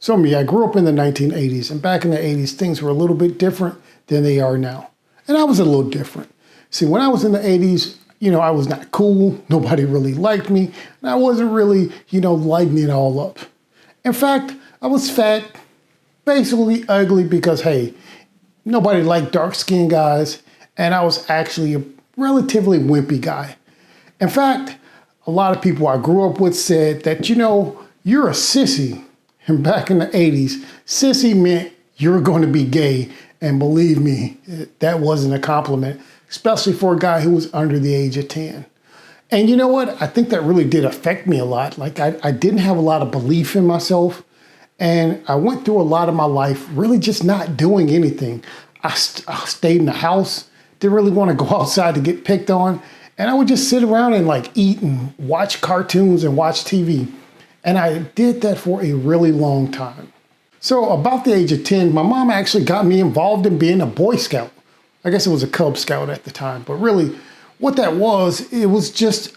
So me, I grew up in the 1980s, and back in the 80s, things were a little bit different than they are now. And I was a little different. See, when I was in the 80s, I was not cool. Nobody really liked me. And I wasn't really, lighting it all up. In fact, I was fat, basically ugly because, hey, nobody liked dark-skinned guys. And I was actually a relatively wimpy guy. In fact, a lot of people I grew up with said that, you're a sissy. And back in the 80s, sissy meant you're going to be gay. And believe me, that wasn't a compliment, especially for a guy who was under the age of 10. And you know what? I think that really did affect me a lot. Like I didn't have a lot of belief in myself. And I went through a lot of my life really just not doing anything. I stayed in the house, didn't really want to go outside to get picked on. And I would just sit around and eat and watch cartoons and watch TV. And I did that for a really long time. So about the age of 10, my mom actually got me involved in being a Boy Scout. I guess it was a Cub Scout at the time. But really, what that was, it was just,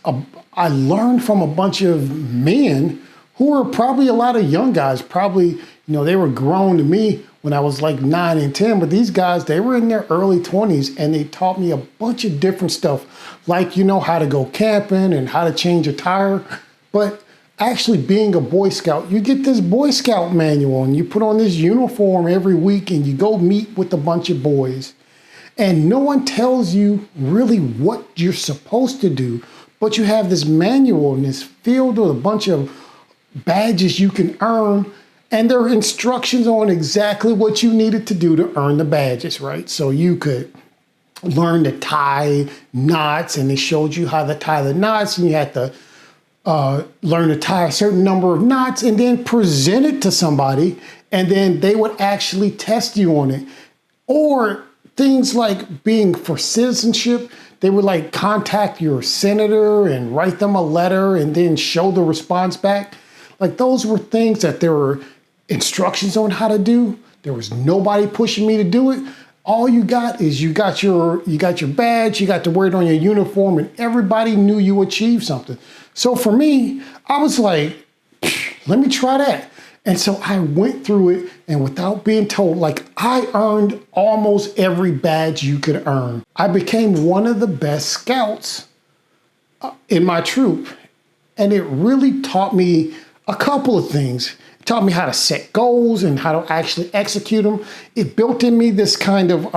I learned from a bunch of men who were probably a lot of young guys. Probably, they were grown to me when I was like 9 and 10. But these guys, they were in their early 20s and they taught me a bunch of different stuff. Like, how to go camping and how to change a tire. But actually being a Boy Scout, you get this Boy Scout manual and you put on this uniform every week and you go meet with a bunch of boys. And no one tells you really what you're supposed to do, but you have this manual and it's filled with a bunch of badges you can earn, and there are instructions on exactly what you needed to do to earn the badges, right? So you could learn to tie knots, and they showed you how to tie the knots, and you had to learn to tie a certain number of knots and then present it to somebody, and then they would actually test you on it. Or things like being for citizenship, they would contact your senator and write them a letter and then show the response back. Those were things that there were instructions on how to do. There was nobody pushing me to do it. All you got is you got your badge, you got to wear it on your uniform, and everybody knew you achieved something. So for me, I was like, let me try that. And so I went through it, and without being told, I earned almost every badge you could earn. I became one of the best scouts in my troop. And it really taught me a couple of things. It taught me how to set goals and how to actually execute them. It built in me this kind of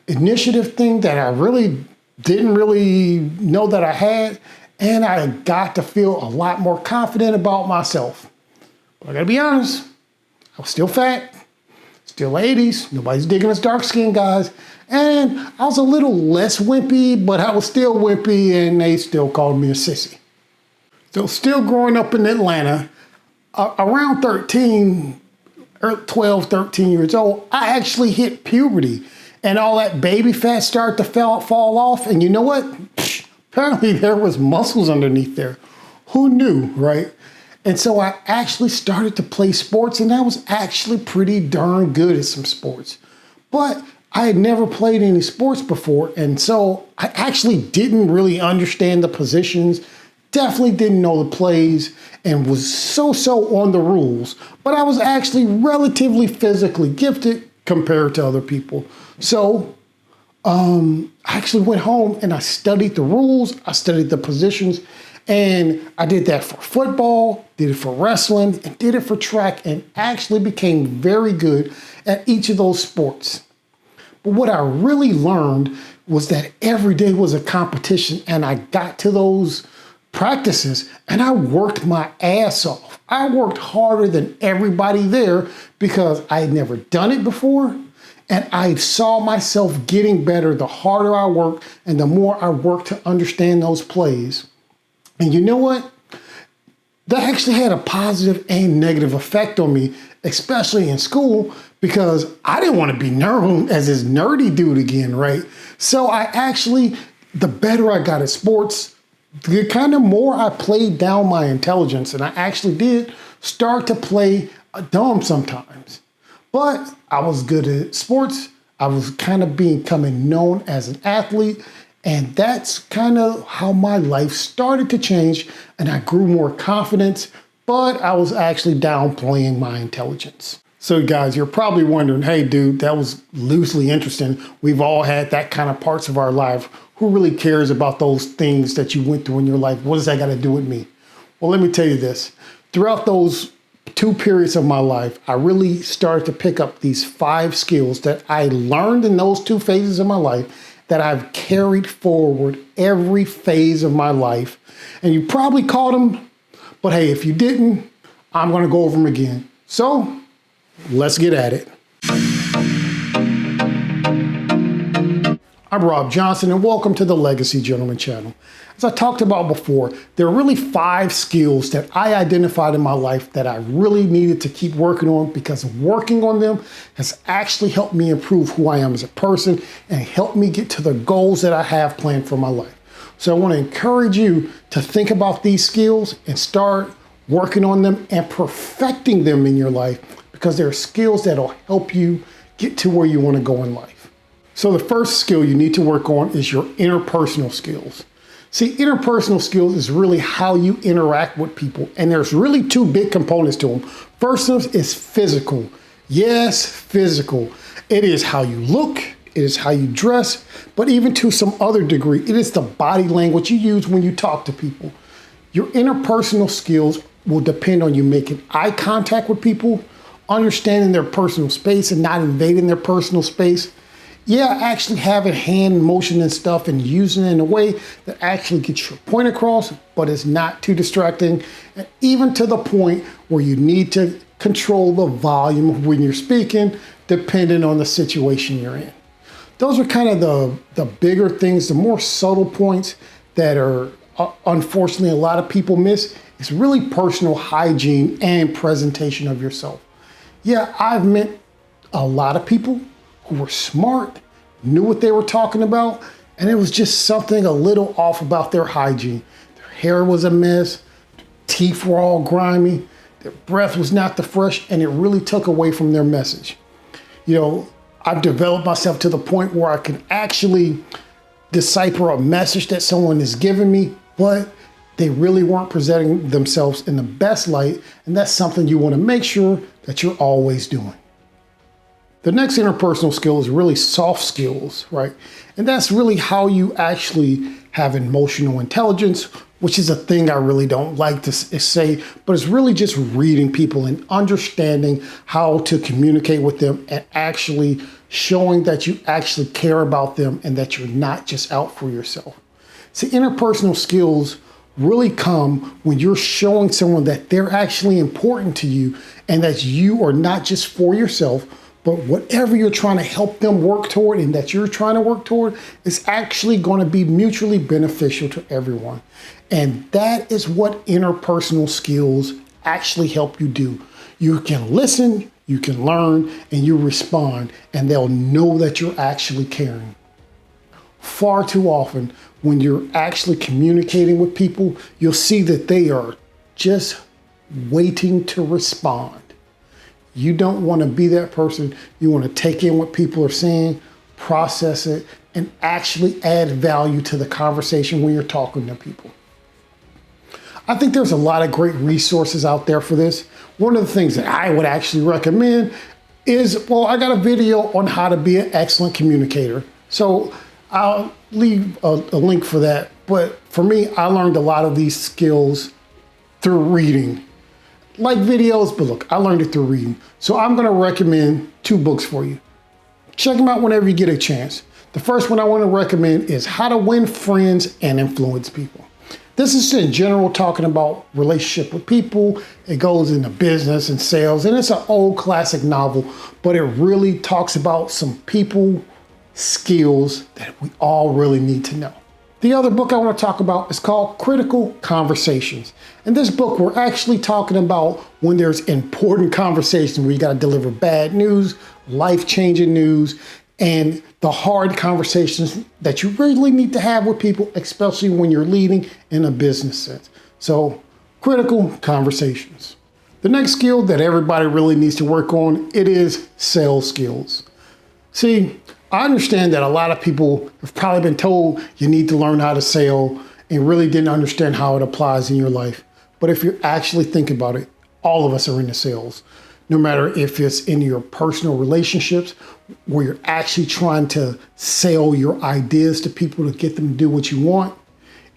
initiative thing that I really didn't really know that I had. And I got to feel a lot more confident about myself. But I gotta be honest, I was still fat, still 80s, nobody's digging us dark-skinned guys. And I was a little less wimpy, but I was still wimpy, and they still called me a sissy. So still growing up in Atlanta, around 12, 13 years old, I actually hit puberty. And all that baby fat started to fall off. And you know what? Apparently there was muscles underneath there. Who knew, right? And so I actually started to play sports, and I was actually pretty darn good at some sports. But I had never played any sports before, and so I actually didn't really understand the positions, definitely didn't know the plays, and was so on the rules. But I was actually relatively physically gifted compared to other people. So I actually went home and I studied the rules, I studied the positions, and I did that for football, did it for wrestling, and did it for track, and actually became very good at each of those sports. But what I really learned was that every day was a competition, and I got to those practices and I worked my ass off. I worked harder than everybody there because I had never done it before, and I saw myself getting better the harder I worked and the more I worked to understand those plays. And you know what? That actually had a positive and negative effect on me, especially in school, because I didn't want to be known as this nerdy dude again, right? So I actually, the better I got at sports, the kind of more I played down my intelligence, and I actually did start to play dumb sometimes. But I was good at sports. I was kind of becoming known as an athlete. And that's kind of how my life started to change, and I grew more confidence, but I was actually downplaying my intelligence. So guys, you're probably wondering, hey dude, that was loosely interesting. We've all had that kind of parts of our life. Who really cares about those things that you went through in your life? What does that got to do with me? Well, let me tell you this. Throughout those 2 periods of my life, I really started to pick up these 5 skills that I learned in those 2 phases of my life that I've carried forward every phase of my life. And you probably caught them, but hey, if you didn't, I'm going to go over them again. So let's get at it. I'm Rob Johnson and welcome to the Legacy Gentleman channel. As I talked about before, there are really 5 skills that I identified in my life that I really needed to keep working on because working on them has actually helped me improve who I am as a person and helped me get to the goals that I have planned for my life. So I want to encourage you to think about these skills and start working on them and perfecting them in your life because they're skills that'll help you get to where you want to go in life. So the first skill you need to work on is your interpersonal skills. See, interpersonal skills is really how you interact with people. And there's really 2 big components to them. First one is physical. Yes, physical. It is how you look. It is how you dress. But even to some other degree, it is the body language you use when you talk to people. Your interpersonal skills will depend on you making eye contact with people, understanding their personal space and not invading their personal space. Yeah, actually having hand motion and stuff and using it in a way that actually gets your point across, but it's not too distracting. And even to the point where you need to control the volume when you're speaking, depending on the situation you're in. Those are kind of the bigger things, the more subtle points that are unfortunately a lot of people miss. It's really personal hygiene and presentation of yourself. Yeah, I've met a lot of people who were smart, knew what they were talking about, and it was just something a little off about their hygiene. Their hair was a mess, their teeth were all grimy, their breath was not the fresh, and it really took away from their message. You know, I've developed myself to the point where I can actually decipher a message that someone is giving me, but they really weren't presenting themselves in the best light, and that's something you want to make sure that you're always doing. The next interpersonal skill is really soft skills, right? And that's really how you actually have emotional intelligence, which is a thing I really don't like to say, but it's really just reading people and understanding how to communicate with them and actually showing that you actually care about them and that you're not just out for yourself. See, interpersonal skills really come when you're showing someone that they're actually important to you and that you are not just for yourself, but whatever you're trying to help them work toward and that you're trying to work toward is actually going to be mutually beneficial to everyone. And that is what interpersonal skills actually help you do. You can listen, you can learn, and you respond, and they'll know that you're actually caring. Far too often, when you're actually communicating with people, you'll see that they are just waiting to respond. You don't want to be that person. You want to take in what people are saying, process it, and actually add value to the conversation when you're talking to people. I think there's a lot of great resources out there for this. One of the things that I would actually recommend is, well, I got a video on how to be an excellent communicator. So I'll leave a link for that. But for me, I learned a lot of these skills through reading. Like videos, but look, I learned it through reading. So I'm going to recommend 2 books for you. Check them out whenever you get a chance. The first one I want to recommend is How to Win Friends and Influence People. This is in general talking about relationship with people. It goes into business and sales, and it's an old classic novel, but it really talks about some people skills that we all really need to know. The other book I want to talk about is called Critical Conversations. In this book, we're actually talking about when there's important conversations where you got to deliver bad news, life-changing news, and the hard conversations that you really need to have with people, especially when you're leading in a business sense. So, critical conversations. The next skill that everybody really needs to work on, it is sales skills. See, I understand that a lot of people have probably been told you need to learn how to sell and really didn't understand how it applies in your life. But if you actually think about it, all of us are into sales. No matter if it's in your personal relationships, where you're actually trying to sell your ideas to people to get them to do what you want.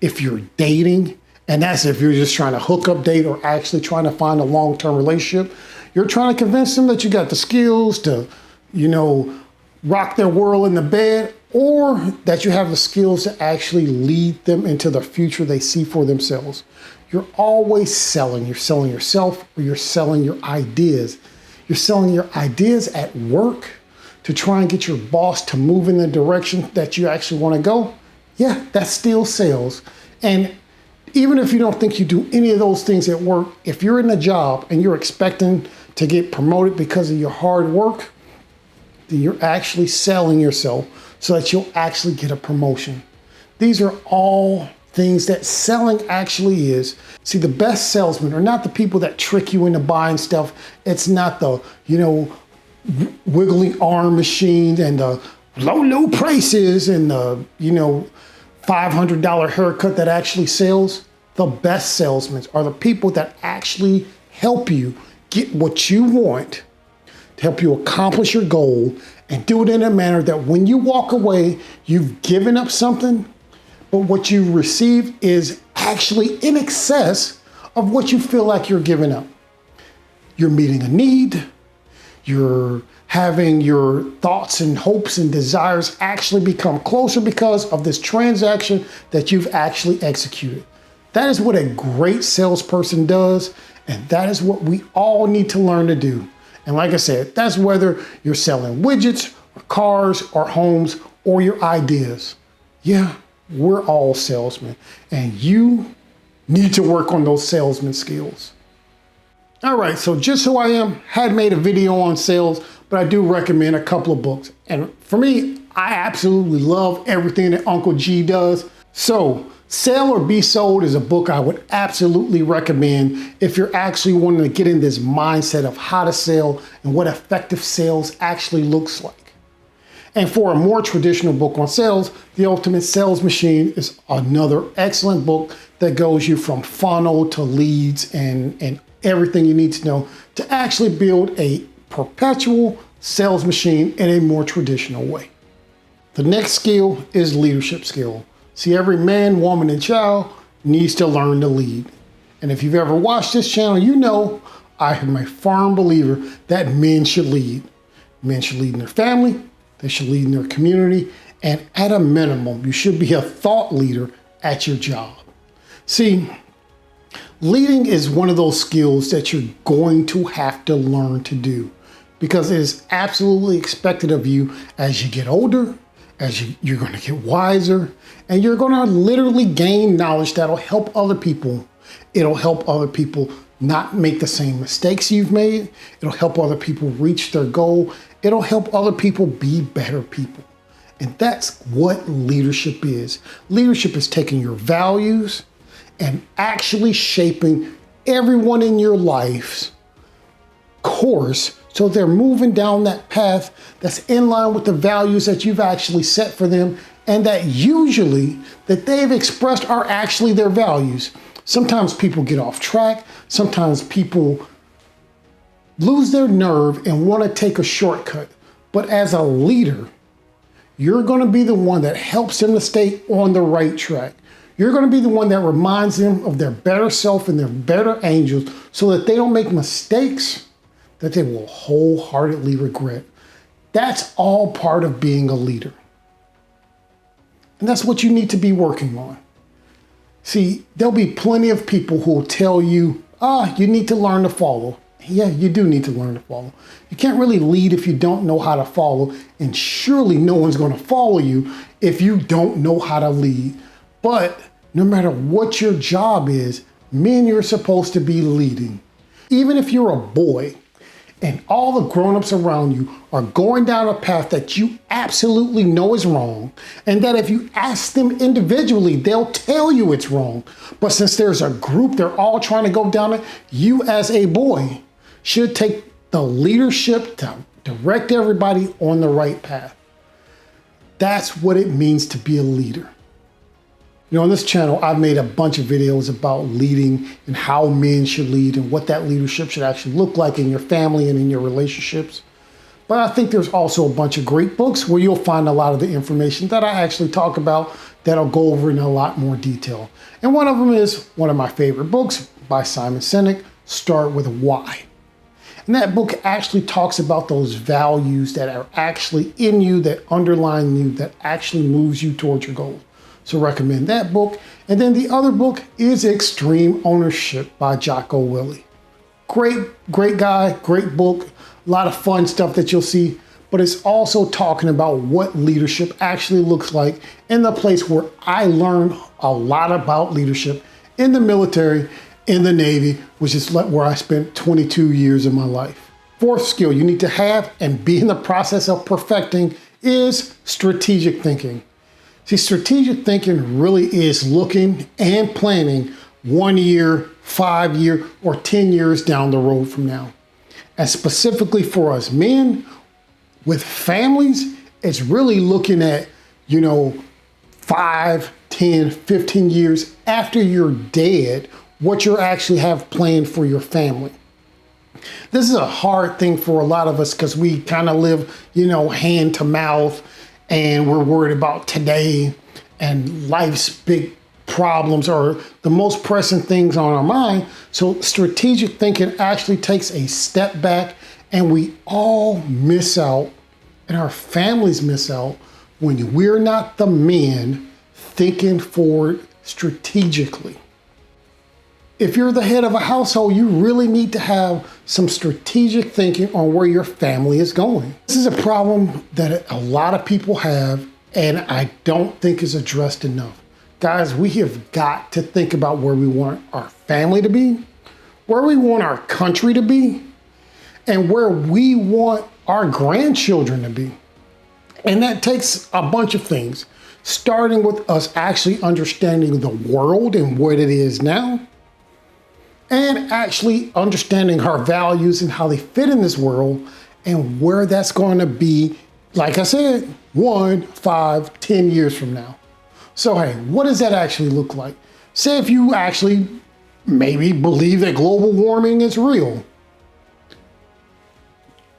If you're dating, and that's if you're just trying to hook up date or actually trying to find a long-term relationship, you're trying to convince them that you got the skills to, rock their world in the bed, or that you have the skills to actually lead them into the future they see for themselves. You're always selling. You're selling yourself, or you're selling your ideas. You're selling your ideas at work to try and get your boss to move in the direction that you actually want to go. Yeah, that's still sales. And even if you don't think you do any of those things at work, if you're in a job and you're expecting to get promoted because of your hard work, then you're actually selling yourself so that you'll actually get a promotion. These are all things that selling actually is. See, the best salesmen are not the people that trick you into buying stuff. It's not the, wiggly arm machines and the low prices and the, $500 haircut that actually sells. The best salesmen are the people that actually help you get what you want, to help you accomplish your goal, and do it in a manner that when you walk away, you've given up something, but what you receive is actually in excess of what you feel like you're giving up. You're meeting a need. You're having your thoughts and hopes and desires actually become closer because of this transaction that you've actually executed. That is what a great salesperson does, and that is what we all need to learn to do. And like I said, that's whether you're selling widgets or cars or homes or your ideas. Yeah, we're all salesmen, and you need to work on those salesman skills. All right, so Just Who I Am had made a video on sales, but I do recommend a couple of books. And for me, I absolutely love everything that Uncle G does. So Sell or Be Sold is a book I would absolutely recommend if you're actually wanting to get in this mindset of how to sell and what effective sales actually looks like. And for a more traditional book on sales, The Ultimate Sales Machine is another excellent book that goes you from funnel to leads and everything you need to know to actually build a perpetual sales machine in a more traditional way. The next skill is leadership skill. See, every man, woman, and child needs to learn to lead. And if you've ever watched this channel, you know I am a firm believer that men should lead. Men should lead in their family, they should lead in their community, and at a minimum, you should be a thought leader at your job. See, leading is one of those skills that you're going to have to learn to do because it is absolutely expected of you as you get older, you're going to get wiser, and you're going to literally gain knowledge that'll help other people. It'll help other people not make the same mistakes you've made. It'll help other people reach their goal. It'll help other people be better people. And that's what leadership is. Leadership is taking your values and actually shaping everyone in your life's course so they're moving down that path that's in line with the values that you've actually set for them and that usually that they've expressed are actually their values. Sometimes people get off track. Sometimes people lose their nerve and want to take a shortcut. But as a leader, you're going to be the one that helps them to stay on the right track. You're going to be the one that reminds them of their better self and their better angels so that they don't make mistakes that they will wholeheartedly regret. That's all part of being a leader. And that's what you need to be working on. See, there'll be plenty of people who will tell you, you need to learn to follow. Yeah, you do need to learn to follow. You can't really lead if you don't know how to follow, and surely no one's going to follow you if you don't know how to lead. But no matter what your job is, men, you're supposed to be leading. Even if you're a boy and all the grown-ups around you are going down a path that you absolutely know is wrong, and that if you ask them individually, they'll tell you it's wrong. But since there's a group, they're all trying to go down it, you as a boy should take the leadership to direct everybody on the right path. That's what it means to be a leader. On this channel, I've made a bunch of videos about leading and how men should lead and what that leadership should actually look like in your family and in your relationships. But I think there's also a bunch of great books where you'll find a lot of the information that I actually talk about that I'll go over in a lot more detail. And one of them is one of my favorite books by Simon Sinek, Start With Why. And that book actually talks about those values that are actually in you, that underline you, that actually moves you towards your goals. So recommend that book. And then the other book is Extreme Ownership by Jocko Willink. Great guy, great book, a lot of fun stuff that you'll see, but it's also talking about what leadership actually looks like in the place where I learned a lot about leadership in the military, in the Navy, which is where I spent 22 years of my life. Fourth skill you need to have and be in the process of perfecting is strategic thinking. See, strategic thinking really is looking and planning 1 year, 5 year, or 10 years down the road from now. And specifically for us men with families, it's really looking at, 5, 10, 15 years after you're dead, what you actually have planned for your family. This is a hard thing for a lot of us because we kind of live, hand to mouth, and we're worried about today and life's big problems are the most pressing things on our mind. So strategic thinking actually takes a step back, and we all miss out, and our families miss out when we're not the men thinking forward strategically. If you're the head of a household, you really need to have some strategic thinking on where your family is going. This is a problem that a lot of people have, and I don't think is addressed enough. Guys, we have got to think about where we want our family to be, where we want our country to be, and where we want our grandchildren to be. And that takes a bunch of things, starting with us actually understanding the world and what it is now, and actually understanding our values and how they fit in this world and where that's going to be, like I said, 1, 5, 10 years from now. So, hey, what does that actually look like? Say if you actually maybe believe that global warming is real.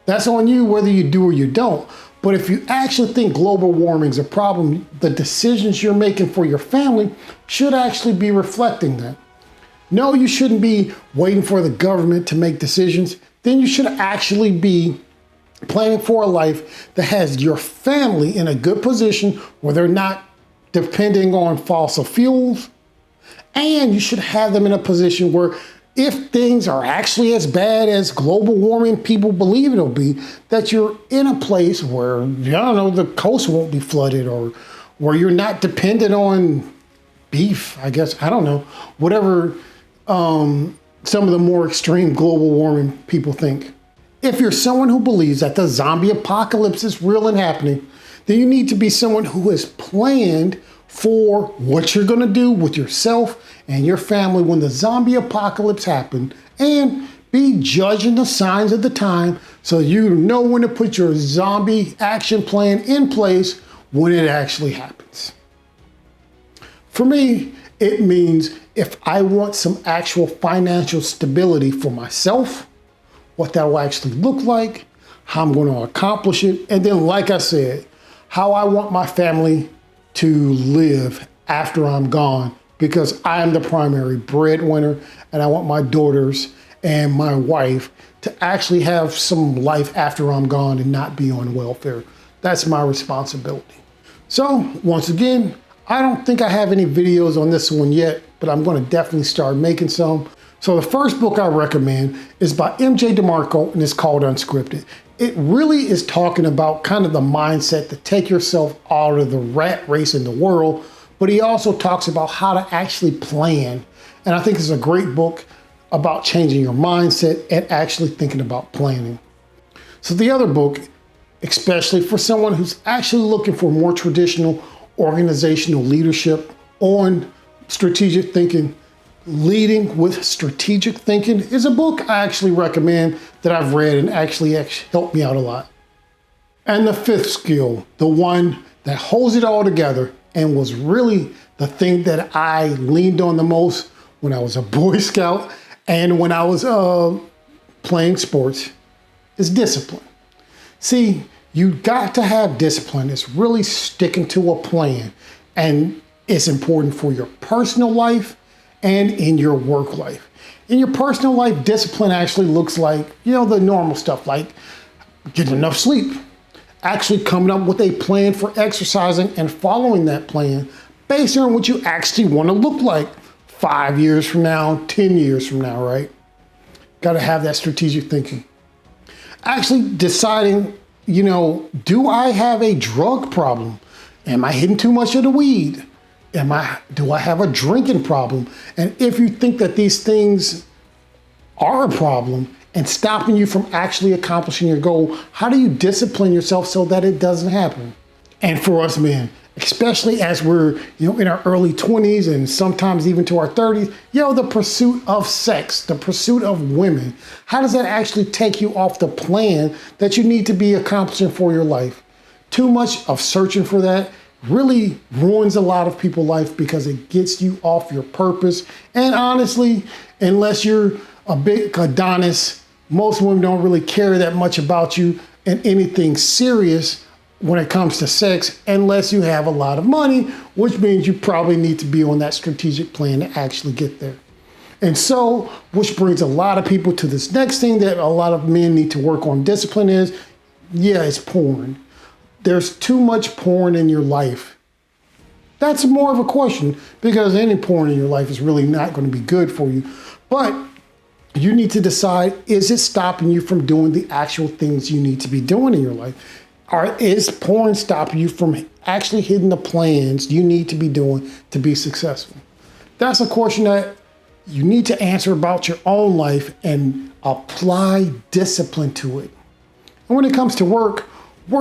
That's on you whether you do or you don't. But if you actually think global warming is a problem, the decisions you're making for your family should actually be reflecting that. No, you shouldn't be waiting for the government to make decisions. Then you should actually be planning for a life that has your family in a good position where they're not depending on fossil fuels. And you should have them in a position where if things are actually as bad as global warming people believe it'll be, that you're in a place where, the coast won't be flooded, or where you're not dependent on beef, I guess, whatever some of the more extreme global warming people think. If you're someone who believes that the zombie apocalypse is real and happening, then you need to be someone who has planned for what you're going to do with yourself and your family when the zombie apocalypse happens, and be judging the signs of the time so you know when to put your zombie action plan in place when it actually happens. For me, it means if I want some actual financial stability for myself, what that will actually look like, how I'm going to accomplish it, and then, like I said, how I want my family to live after I'm gone, because I'm the primary breadwinner, and I want my daughters and my wife to actually have some life after I'm gone and not be on welfare. That's my responsibility. So once again, I don't think I have any videos on this one yet, but I'm going to definitely start making some. So the first book I recommend is by MJ DeMarco, and it's called Unscripted. It really is talking about kind of the mindset to take yourself out of the rat race in the world, but he also talks about how to actually plan. And I think it's a great book about changing your mindset and actually thinking about planning. So the other book, especially for someone who's actually looking for more traditional organizational leadership on strategic thinking, Leading with Strategic Thinking, is a book I actually recommend that I've read and actually helped me out a lot. And the fifth skill, the one that holds it all together, and was really the thing that I leaned on the most when I was a Boy Scout and when I was playing sports is discipline. See, you got to have discipline. It's really sticking to a plan, and it's important for your personal life and in your work life. In your personal life, discipline actually looks like, the normal stuff like getting enough sleep, actually coming up with a plan for exercising and following that plan based on what you actually want to look like 5 years from now, 10 years from now, right? Got to have that strategic thinking. Actually deciding, do I have a drug problem? Am I hitting too much of the weed? Do I have a drinking problem? And if you think that these things are a problem and stopping you from actually accomplishing your goal, how do you discipline yourself so that it doesn't happen? And for us men, especially as we're in our early 20s and sometimes even to our 30s, the pursuit of sex, the pursuit of women, how does that actually take you off the plan that you need to be accomplishing for your life? Too much of searching for that really ruins a lot of people's life because it gets you off your purpose. And honestly, unless you're a big Adonis, most women don't really care that much about you and anything serious when it comes to sex, unless you have a lot of money, which means you probably need to be on that strategic plan to actually get there. And so, which brings a lot of people to this next thing that a lot of men need to work on discipline is, it's porn. There's too much porn in your life. That's more of a question because any porn in your life is really not going to be good for you. But you need to decide, is it stopping you from doing the actual things you need to be doing in your life? Or is porn stopping you from actually hitting the plans you need to be doing to be successful? That's a question that you need to answer about your own life and apply discipline to it. And when it comes to work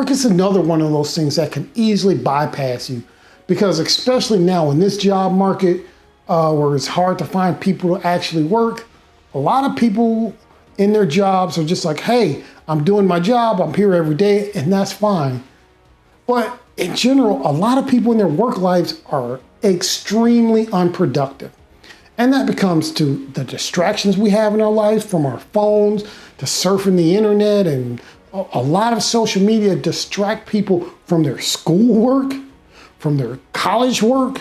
is another one of those things that can easily bypass you because especially now in this job market where it's hard to find people to actually work, a lot of people in their jobs are just like, hey, I'm doing my job, I'm here every day, and that's fine. But in general, a lot of people in their work lives are extremely unproductive. And that becomes to the distractions we have in our lives, from our phones to surfing the internet, and a lot of social media distract people from their schoolwork, from their college work,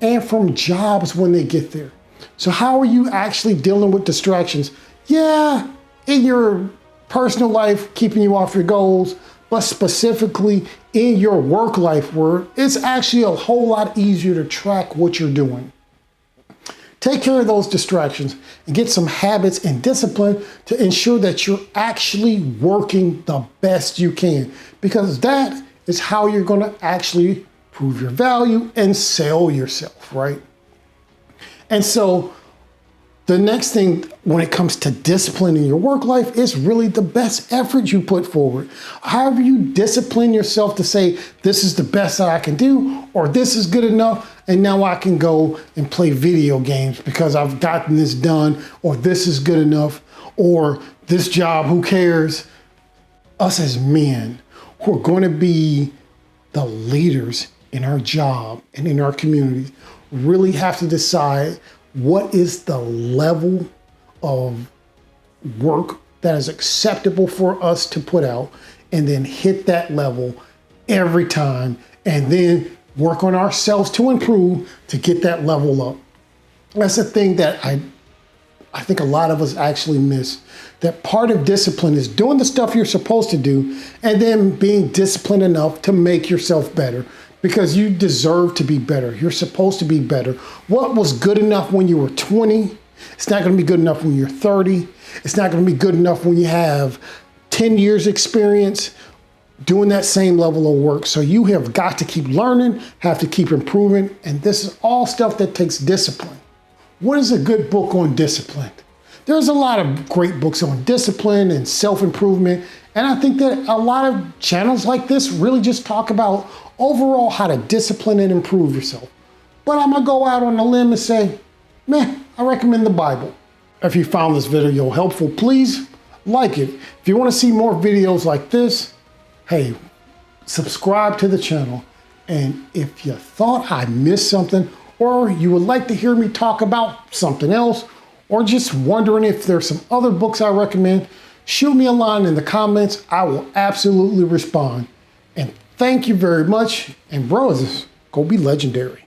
and from jobs when they get there. So how are you actually dealing with distractions? Yeah, in your personal life, keeping you off your goals, but specifically in your work life where it's actually a whole lot easier to track what you're doing. Take care of those distractions and get some habits and discipline to ensure that you're actually working the best you can, because that is how you're going to actually prove your value and sell yourself, right? And so the next thing when it comes to discipline in your work life is really the best effort you put forward. However you discipline yourself to say, this is the best that I can do, or this is good enough, and now I can go and play video games because I've gotten this done, or this is good enough, or this job, who cares? Us as men who are going to be the leaders in our job and in our communities really have to decide what is the level of work that is acceptable for us to put out, and then hit that level every time, and then work on ourselves to improve to get that level up. That's the thing that I think a lot of us actually miss. That part of discipline is doing the stuff you're supposed to do and then being disciplined enough to make yourself better, because you deserve to be better. You're supposed to be better. What was good enough when you were 20, it's not going to be good enough when you're 30. It's not going to be good enough when you have 10 years experience doing that same level of work. So you have got to keep learning, have to keep improving. And this is all stuff that takes discipline. What is a good book on discipline? There's a lot of great books on discipline and self-improvement. And I think that a lot of channels like this really just talk about overall how to discipline and improve yourself. But I'm gonna go out on a limb and say, I recommend the Bible. If you found this video helpful, please like it. If you wanna see more videos like this, hey, subscribe to the channel. And if you thought I missed something, or you would like to hear me talk about something else, or just wondering if there's some other books I recommend, shoot me a line in the comments. I will absolutely respond. And thank you very much. And bros, go be legendary.